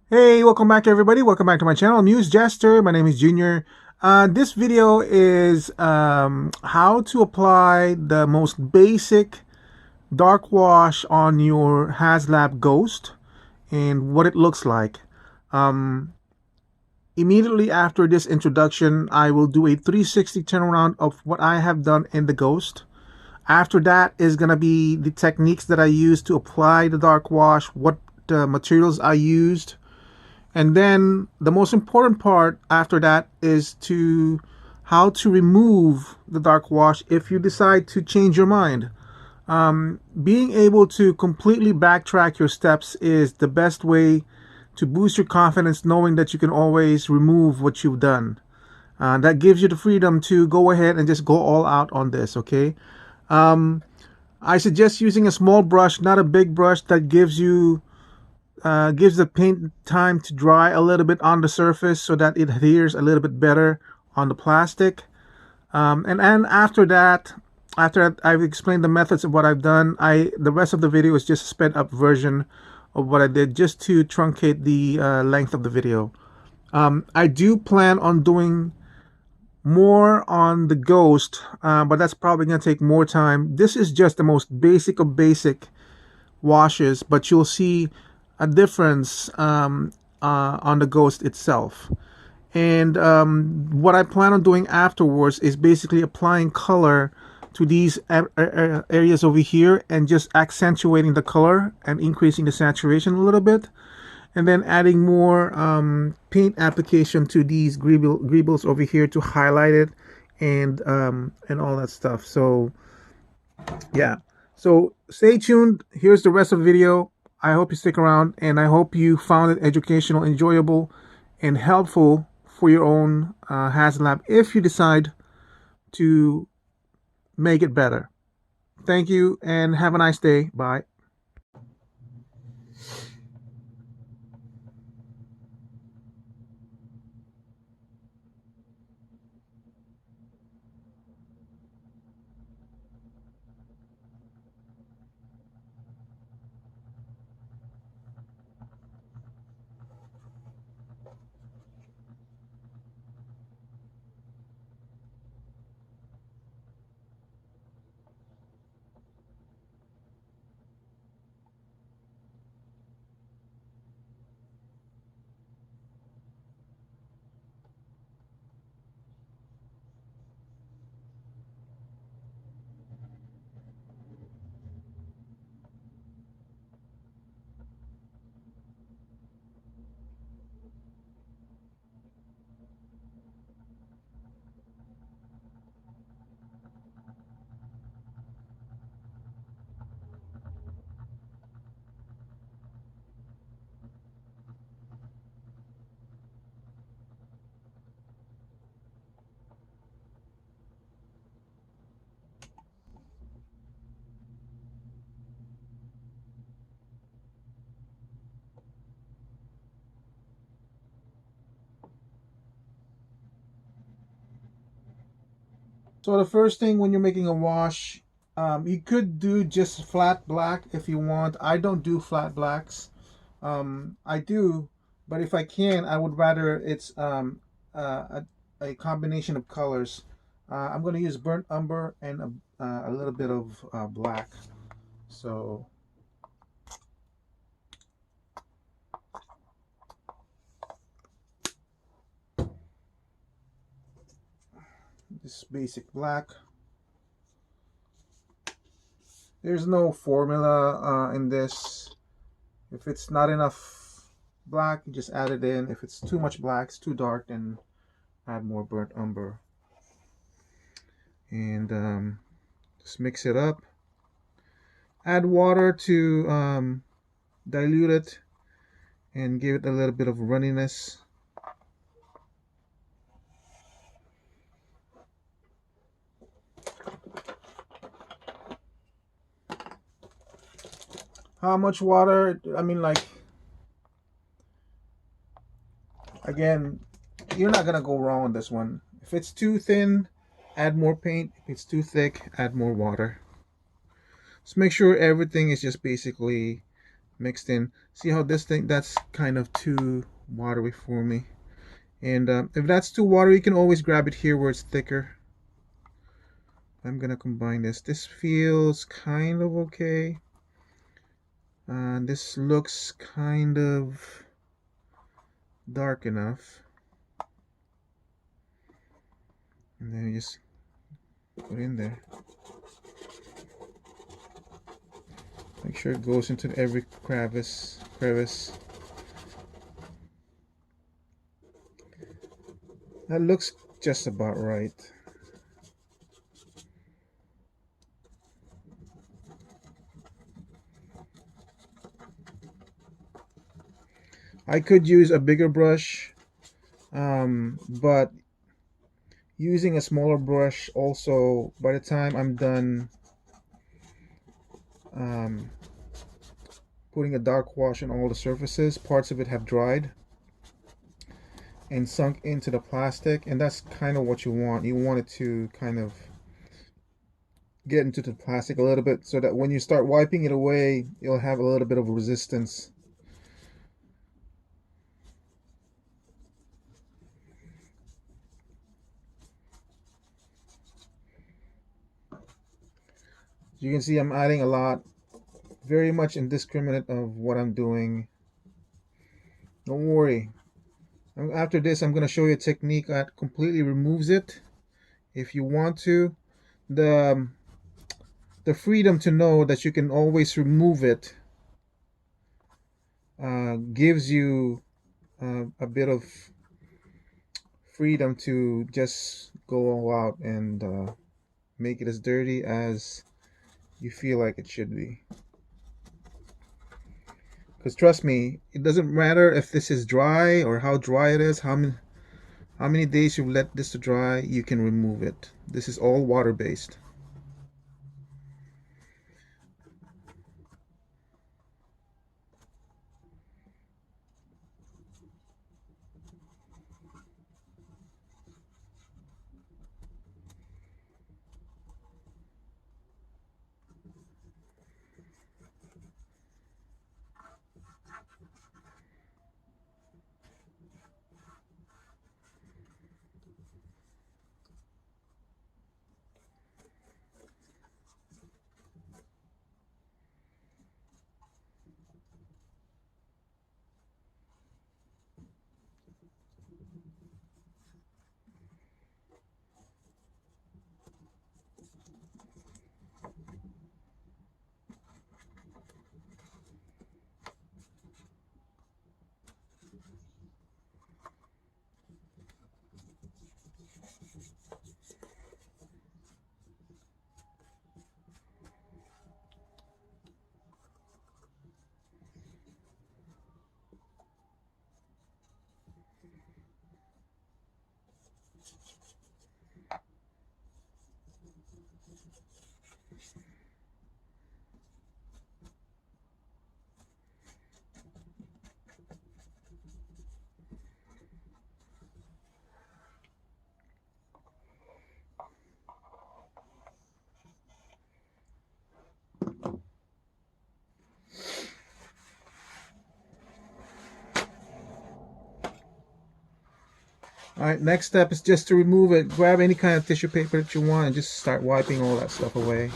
Hey, welcome back everybody. Welcome back to my channel, Muse Jester. My name is Junior. This video is how to apply the most basic dark wash on your Haslab Ghost and what it looks like. Um, Immediately after this introduction, I will do a 360 turnaround of what I have done in the Ghost. After that is going to be the techniques that I use to apply the dark wash, what materials I used, and then the most important part after that is to how to remove the dark wash if you decide to change your mind. Being able to completely backtrack your steps is the best way to boost your confidence, knowing that you can always remove what you've done. That gives you the freedom to go ahead and just go all out on this, okay? Um, I suggest using a small brush, not a big brush that gives the paint time to dry a little bit on the surface so that it adheres a little bit better on the plastic. And after that, after I've explained the methods of what I've done, the rest of the video is just a sped up version of what I did just to truncate the length of the video. I do plan on doing more on the Ghost, but that's probably going to take more time. This is just the most basic of basic washes, but you'll see a difference on the Ghost itself. And what I plan on doing afterwards is basically applying color to these areas over here and just accentuating the color and increasing the saturation a little bit, and then adding more paint application to these greebles over here to highlight it and all that stuff. So yeah, so stay tuned. Here's the rest of the video. I hope you stick around, and I hope you found it educational, enjoyable, and helpful for your own Haslab if you decide to make it better. Thank you and have a nice day. Bye. So the first thing when you're making a wash, you could do just flat black if you want. I don't do flat blacks. I do, but if I can, I would rather it's a combination of colors. I'm going to use burnt umber and a little bit of black. So this basic black. There's no formula in this. If it's not enough black, you just add it in. If it's too much black, it's too dark, then add more burnt umber. And just mix it up. Add water to dilute it and give it a little bit of runniness. How much water? I mean, like, again, you're not gonna go wrong on this one. If it's too thin, add more paint. If it's too thick, add more water. Just make sure everything is just basically mixed in. See how this thing, that's kind of too watery for me. And if that's too watery, you can always grab it here where it's thicker. I'm gonna combine this. This feels kind of okay. This looks kind of dark enough. And then you just put in there. Make sure it goes into every crevice. That looks just about right. I could use a bigger brush, but using a smaller brush also, by the time I'm done um, putting a dark wash on all the surfaces, parts of it have dried and sunk into the plastic, and that's kind of what you want. You want it to kind of get into the plastic a little bit so that when you start wiping it away, you'll have a little bit of resistance. You can see I'm adding a lot, very much indiscriminate of what I'm doing. Don't worry. After this, I'm going to show you a technique that completely removes it. If you want to, the the freedom to know that you can always remove it gives you a bit of freedom to just go all out and make it as dirty as you feel like it should be. Because trust me, it doesn't matter if this is dry or how dry it is, how many days you've let this to dry, you can remove it. This is all water based. All right, next step is just to remove it. Grab any kind of tissue paper that you want and just start wiping all that stuff away.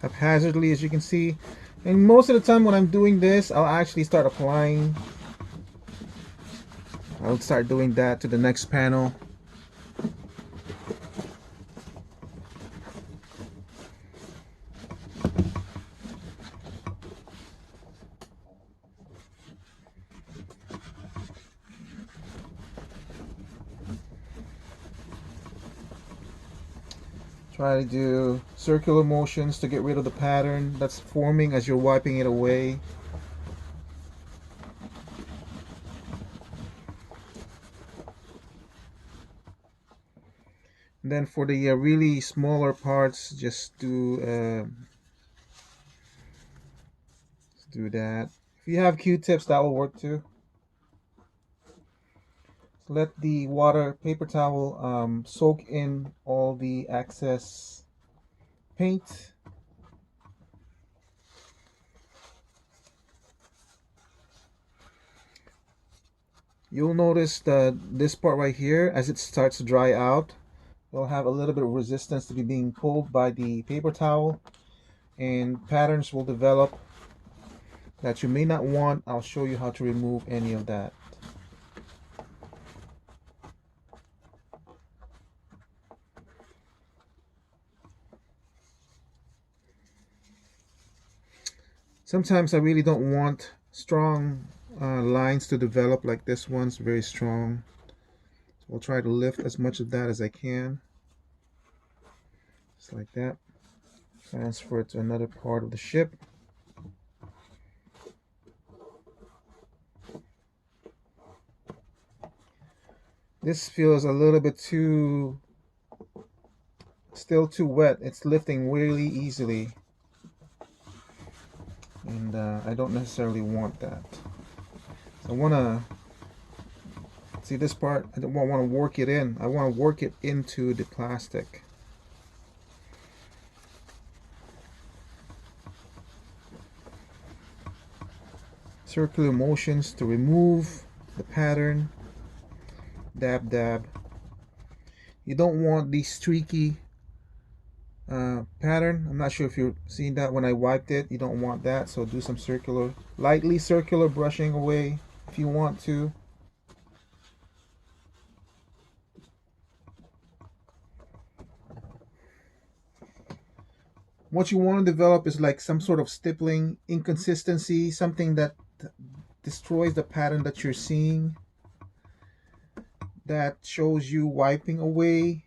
Haphazardly, as you can see. And most of the time when I'm doing this, I'll actually start applying. I'll start doing that to the next panel. Try to do circular motions to get rid of the pattern that's forming as you're wiping it away. And then for the really smaller parts, just do that. If you have Q-tips, that will work too. So let the paper towel soak in all the excess paint. you'll notice that this part right here, as it starts to dry out, it'll have a little bit of resistance to be being pulled by the paper towel, and patterns will develop that you may not want. I'll show you how to remove any of that. Sometimes I really don't want strong lines to develop like this one's very strong. So I'll try to lift as much of that as I can. Just like that. Transfer it to another part of the ship. This feels a little bit still too wet. It's lifting really easily. And I don't necessarily want that. So I want to see this part. I don't want to work it in. I want to work it into the plastic. Circular motions to remove the pattern. Dab, dab. You don't want the streaky pattern. I'm not sure if you're seeing that when I wiped it. You don't want that, so do some lightly circular brushing away if you want to. What you want to develop is like some sort of stippling inconsistency, something that destroys the pattern that you're seeing, that shows you wiping away.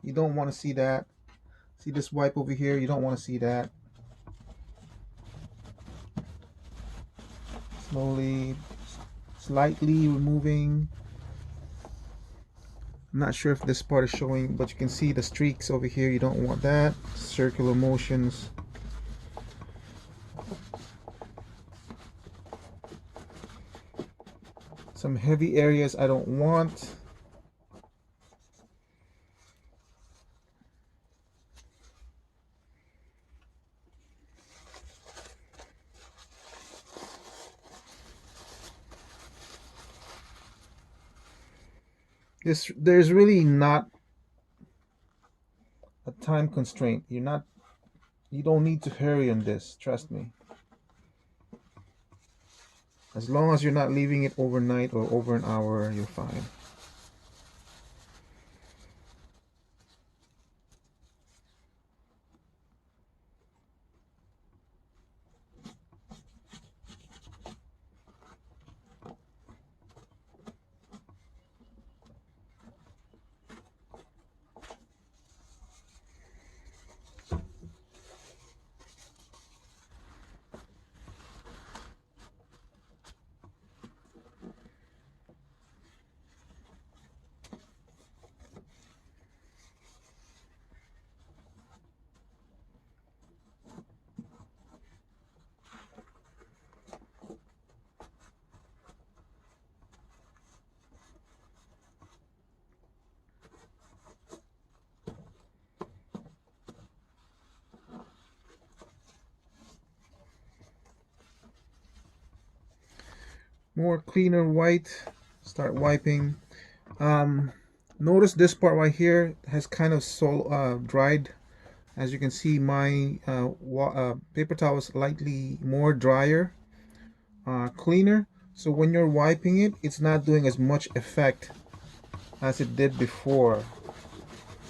You don't want to see that. See this wipe over here? You don't want to see that. Slowly, slightly removing. I'm not sure if this part is showing, but you can see the streaks over here. You don't want that. Circular motions. Some heavy areas I don't want. There's really not a time constraint. You don't need to hurry on this, trust me. As long as you're not leaving it overnight or over an hour, you're fine. More cleaner white. Start wiping. Notice this part right here has kind of dried. As you can see, my paper towel is slightly more drier, cleaner. So when you're wiping it, it's not doing as much effect as it did before,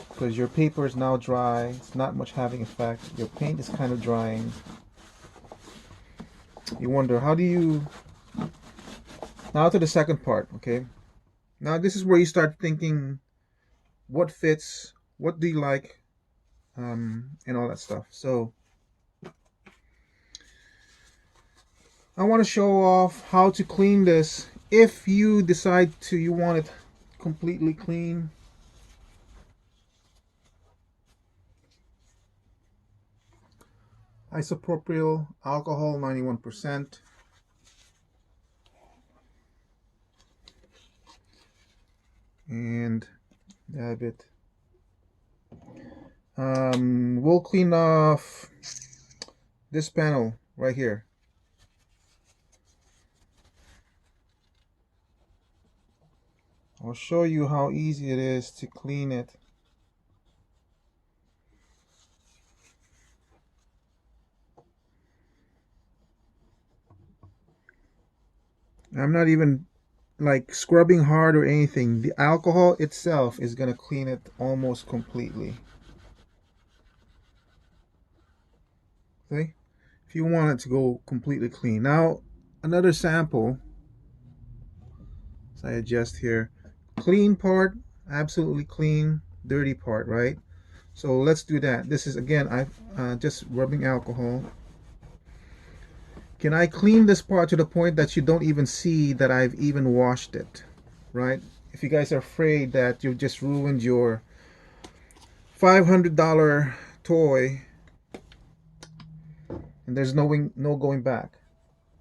because your paper is now dry. It's not much having effect. Your paint is kind of drying. You wonder, how do you... Now to the second part, okay? Now this is where you start thinking, what fits, what do you like, and all that stuff. So I want to show off how to clean this if you decide you want it completely clean. Isopropyl alcohol 91%. And dab it. We'll clean off this panel right here. I'll show you how easy it is to clean it. I'm not even like scrubbing hard or anything. The alcohol itself is going to clean it almost completely. See? If you want it to go completely clean. Now, another sample. So I adjust here. Clean part, absolutely clean. Dirty part, right? So let's do that. This is, again, I'm just rubbing alcohol. Can I clean this part to the point that you don't even see that I've even washed it, right? If you guys are afraid that you've just ruined your $500 toy and there's no going back.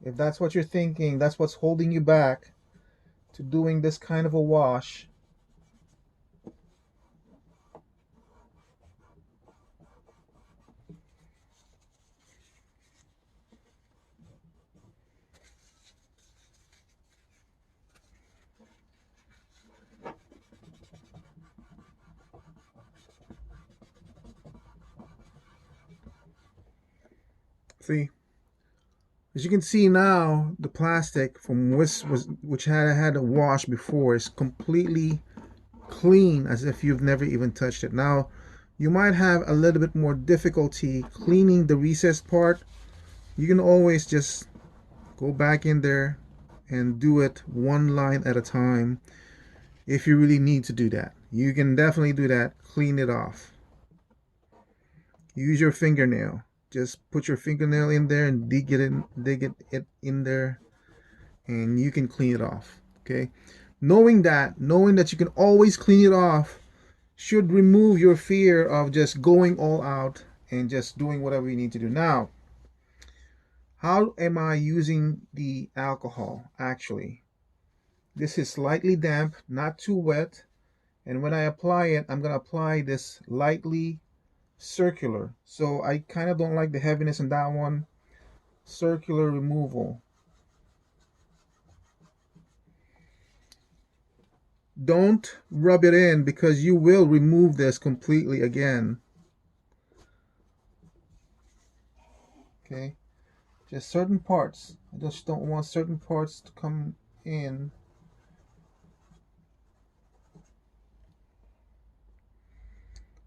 If that's what you're thinking, that's what's holding you back to doing this kind of a wash. See, as you can see now, the plastic from which had a wash before is completely clean, as if you've never even touched it. Now, you might have a little bit more difficulty cleaning the recessed part. You can always just go back in there and do it one line at a time if you really need to do that. You can definitely do that. Clean it off. Use your fingernail. Just put your fingernail in there and dig it in there, and you can clean it off. Okay, knowing that you can always clean it off should remove your fear of just going all out and just doing whatever you need to do. Now, how am I using the alcohol? Actually, this is slightly damp, not too wet, and when I apply it, I'm going to apply this lightly circular. So I kind of don't like the heaviness in that one. Circular removal. Don't rub it in, because you will remove this completely again. Okay, just certain parts. I just don't want certain parts to come in.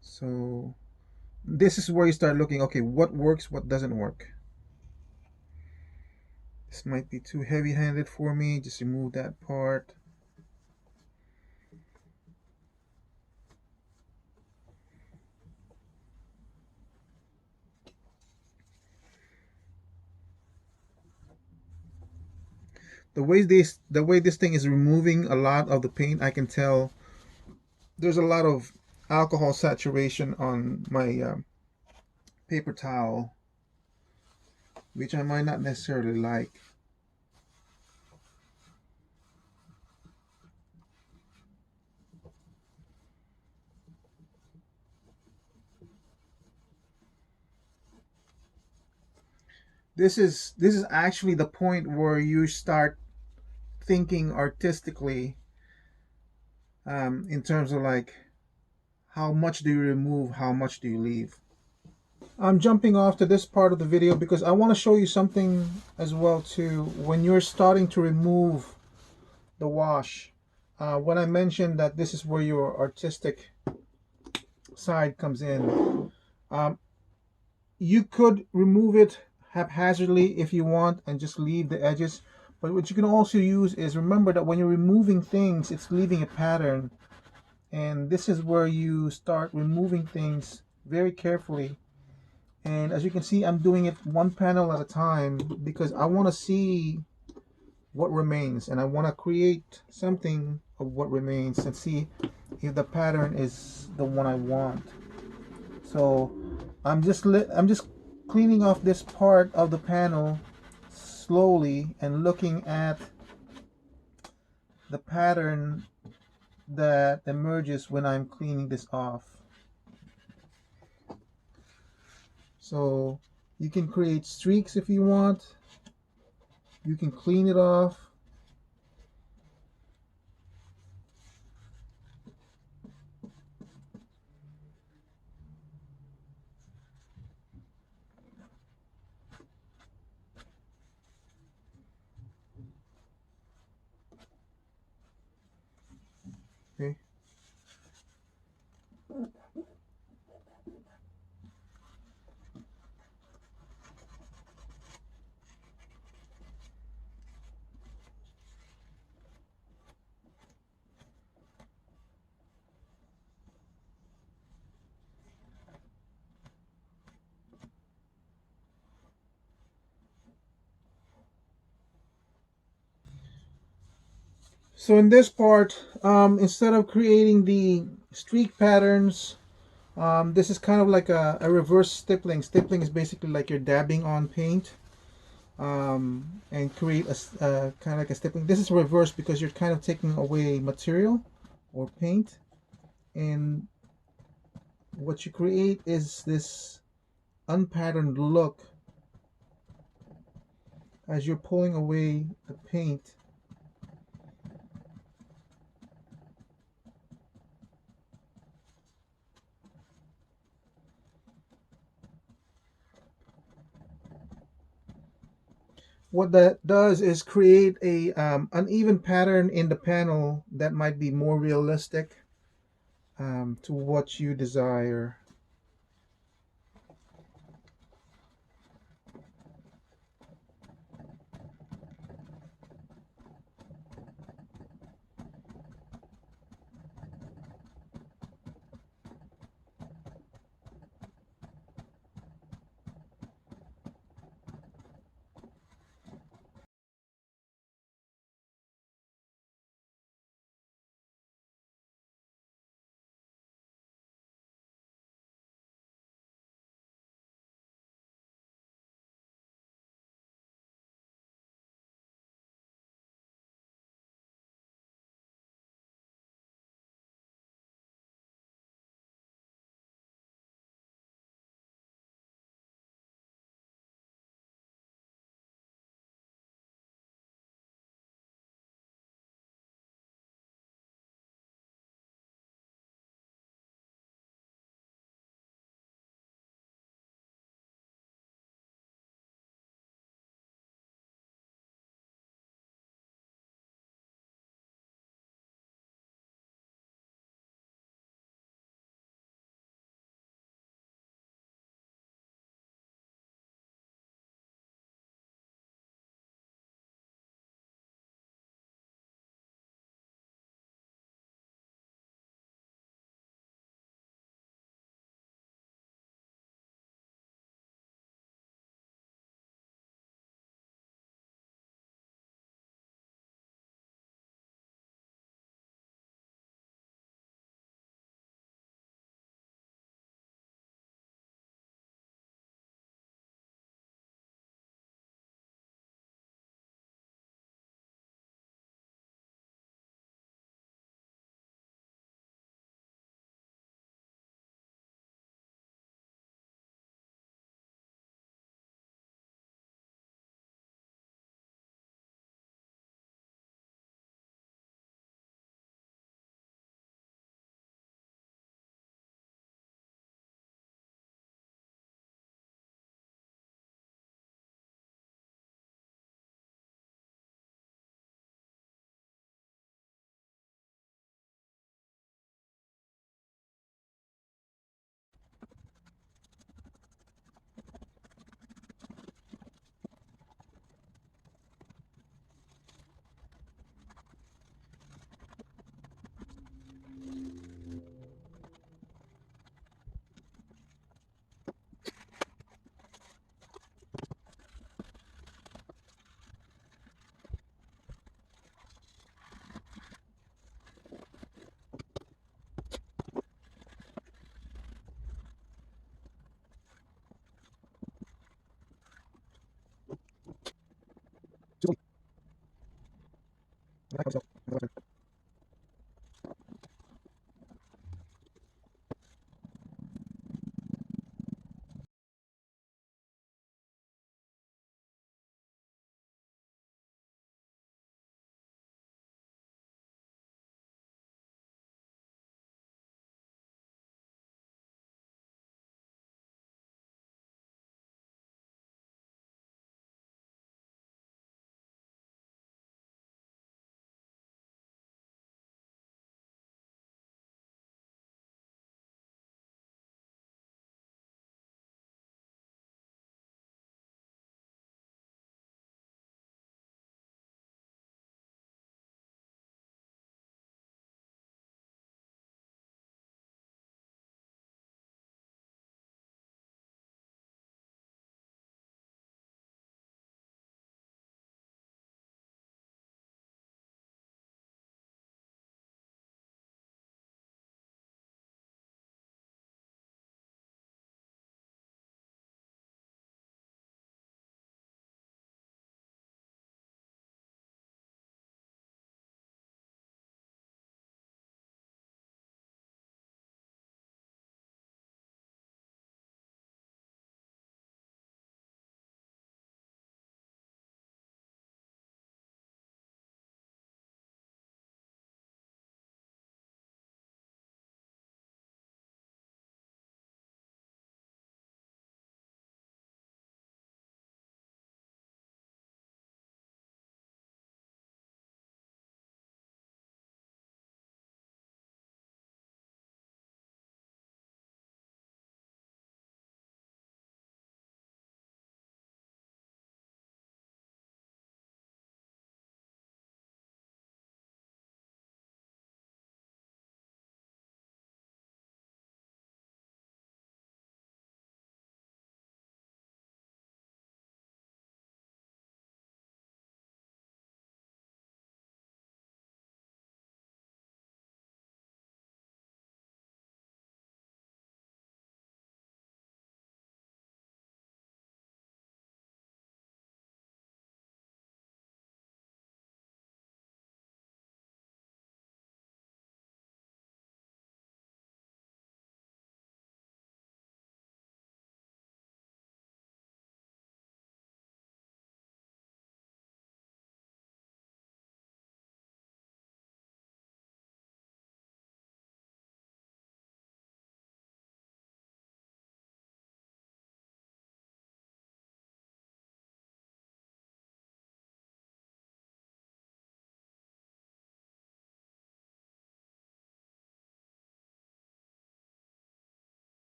So this is where you start looking, okay, what works, what doesn't work. This might be too heavy-handed for me. Just remove that part. The way this thing is removing a lot of the paint, I can tell there's a lot of alcohol saturation on my paper towel, which I might not necessarily like. This is actually the point where you start thinking artistically, in terms of like, how much do you remove, how much do you leave. I'm jumping off to this part of the video because I want to show you something as well too. When you're starting to remove the wash, when I mentioned that this is where your artistic side comes in, you could remove it haphazardly if you want and just leave the edges. But what you can also use is, remember that when you're removing things, it's leaving a pattern. And this is where you start removing things very carefully. And as you can see, I'm doing it one panel at a time because I want to see what remains. And I want to create something of what remains and see if the pattern is the one I want. So I'm just cleaning off this part of the panel slowly and looking at the pattern that emerges when I'm cleaning this off. So you can create streaks if you want. You can clean it off. Okay. So in this part, instead of creating the streak patterns, this is kind of like a reverse stippling. Stippling is basically like you're dabbing on paint, and create kind of like a stippling. This is reverse because you're kind of taking away material or paint, and what you create is this unpatterned look as you're pulling away the paint. What that does is create a uneven pattern in the panel that might be more realistic, to what you desire.